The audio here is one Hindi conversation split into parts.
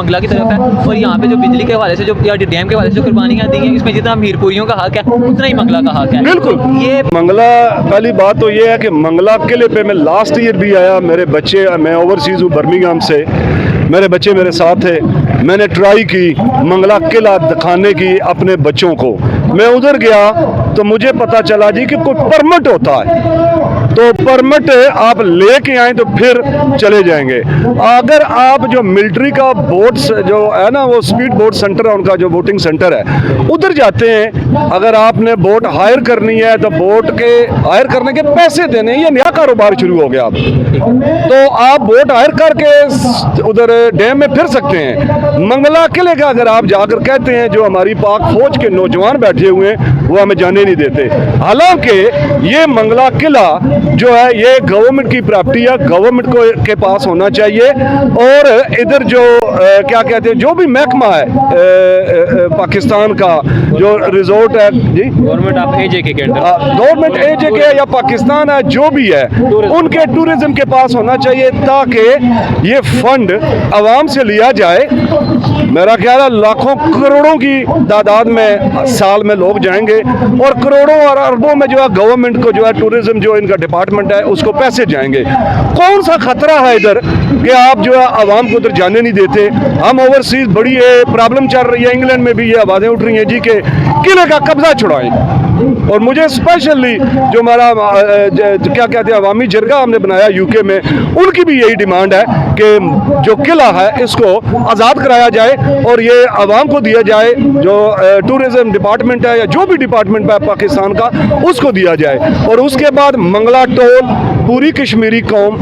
मंगला की तरफ है, और यहाँ पे जो बिजली के हवाले से जो या डैम के हवाले से जो कुर्बानियाँ दी हैं, इसमें जितना मीरपुरियों का हक है उतना ही मंगला का हक है। बिल्कुल, ये मंगला पहली बात तो ये है कि मंगला किले पे मैं लास्ट ईयर भी आया, मेरे बच्चे, मैं ओवरसीज़ हूँ बर्मिंघम से, मेरे बच्चे मेरे साथ थे, मैंने ट्राई की मंगला किला दिखाने की अपने बच्चों को। मैं उधर गया तो मुझे पता चला जी कि कोई परमिट होता है, तो परमिट आप लेके आए तो फिर चले जाएंगे। अगर आप जो मिलिट्री का बोट जो है ना, वो स्पीड बोट सेंटर है उनका, जो बोटिंग सेंटर है, उधर जाते हैं। अगर आपने बोट हायर करनी है तो बोट के हायर करने के पैसे देने, ये नया कारोबार शुरू हो गया। तो आप बोट हायर करके उधर डैम में फिर सकते हैं। मंगला किले का अगर आप जाकर कहते हैं, जो हमारी पाक फौज के नौजवान बैठे हुए हैं वो हमें जाने नहीं देते। हालांकि ये मंगला किला जो है ये गवर्नमेंट की प्रॉपर्टी है, गवर्नमेंट को के पास होना चाहिए। और इधर जो क्या कहते हैं, जो भी महकमा है पाकिस्तान का, जो रिजोर्ट है जी, गवर्नमेंट आप AJK के अंदर, गवर्नमेंट AJK या पाकिस्तान है, जो भी है उनके टूरिज्म के पास होना चाहिए, ताकि ये फंड आवाम से लिया जाए। मेरा ख्याल है लाखों करोड़ों की तादाद में साल में लोग जाएंगे, और करोड़ों और अरबों में जो है गवर्नमेंट को जो है टूरिज्म जो इनका डिपार्टमेंट है उसको पैसे जाएंगे। कौन सा खतरा है इधर कि आप जो है आवाम को उधर जाने नहीं देते। हम ओवरसीज बड़ी प्रॉब्लम चल रही है, इंग्लैंड में भी ये आवाज़ें उठ रही हैं जी के किले का कब्जा छुड़ाएं। और मुझे स्पेशली जो हमारा क्या कहते हैं अवामी जरगा हमने बनाया यूके में, उनकी भी यही डिमांड है कि जो किला है इसको आज़ाद कराया जाए और ये आवाम को दिया जाए, जो टूरिज्म डिपार्टमेंट है या जो भी डिपार्टमेंट है पाकिस्तान का, उसको दिया जाए। और उसके बाद मंगला टोल, पूरी कश्मीरी कौम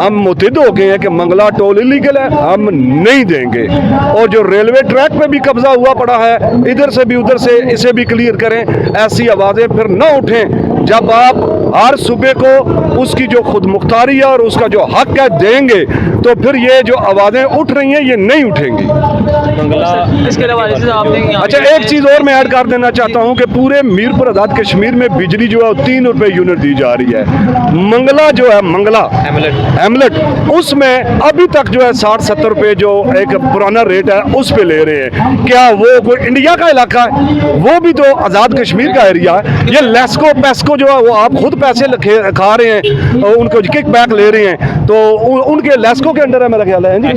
हम मुतहिद हो गए हैं कि मंगला टोल इलीगल है, हम नहीं देंगे। और जो रेलवे ट्रैक पे भी कब्जा हुआ पड़ा है, इधर से भी उधर से, इसे भी क्लियर करें। ऐसी आवाज़ें फिर न उठें। जब आप हर सूबे को उसकी जो खुद मुख्तारी है और उसका जो हक है देंगे, तो फिर ये जो आवाज़ें उठ रही हैं ये नहीं उठेंगी। इसके हवाले से आपने अच्छा, एक चीज़ और मैं ऐड कर देना चाहता हूँ कि पूरे मीरपुर आज़ाद कश्मीर में बिजली जो है 3 रुपये यूनिट दी जा रही है। मंगला जो है, मंगला हैमलेट, उसमें अभी तक जो है 60-70 रुपये जो एक पुराना रेट है उस पे ले रहे हैं। क्या वो कोई इंडिया का इलाका है? वो भी तो आज़ाद कश्मीर का एरिया है। ये लेस्को पेस्को जो है वो आप खुद पैसे खा रहे हैं और उनको किक बैक ले रहे हैं, तो उनके लेस्को के अंडर है मेरा ख्याल है जी,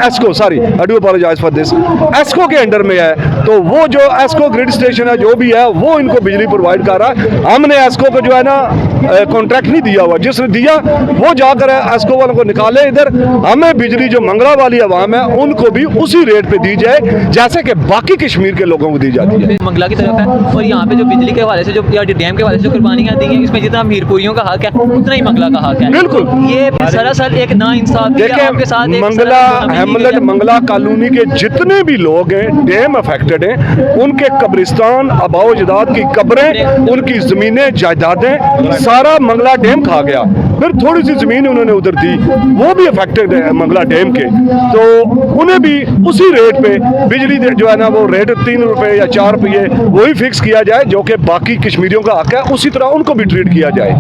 एस्को, sorry I do apologise for this, एस्को के अंडर में है। तो वो जो एस्को ग्रिड स्टेशन है जो भी है वो इनको बिजली प्रोवाइड कर रहा है। हमने एस्को को जो है ना कॉन्ट्रैक्ट नहीं दिया हुआ, जिसने दिया वो जाकर एस्को वालों को निकाले इधर। हमें बिजली जो मंगला वाली आवाम है उनको भी उसी रेट पे दी जाए जैसे कि बाकी कश्मीर के लोगों को दी जाती है। मंगला की तरफ है, और यहाँ पे जो बिजली के हवाले से जो या डैम के हवाले से जो कुर्बानियाँ दी हैं, इसमें जितना मीरपुरियों का हक है उतना ही मंगला का हक है। बिल्कुल, ये सरासर एक नाइंसाफी है आपके साथ। मंगला हैमलेट, मंगला कॉलोनी के जितने भी लोग हैं डैम अफेक्टेड हैं, उनके कब्रिस्तान, आबाओ अजदाद की कब्रें, उनकी ज़मीनें, जायदादें, सारा मंगला डैम खा गया। फिर थोड़ी सी ज़मीन उन्होंने उधर दी, वो भी अफेक्टेड है मंगला डैम के, तो उन्हें भी उसी रेट पे बिजली जो है ना वो रेट 3 रुपये या 4 रुपये वही फिक्स किया जाए जो कि बाकी कश्मीरियों का हक है, उसी तरह उनको भी ट्रीट किया जाए।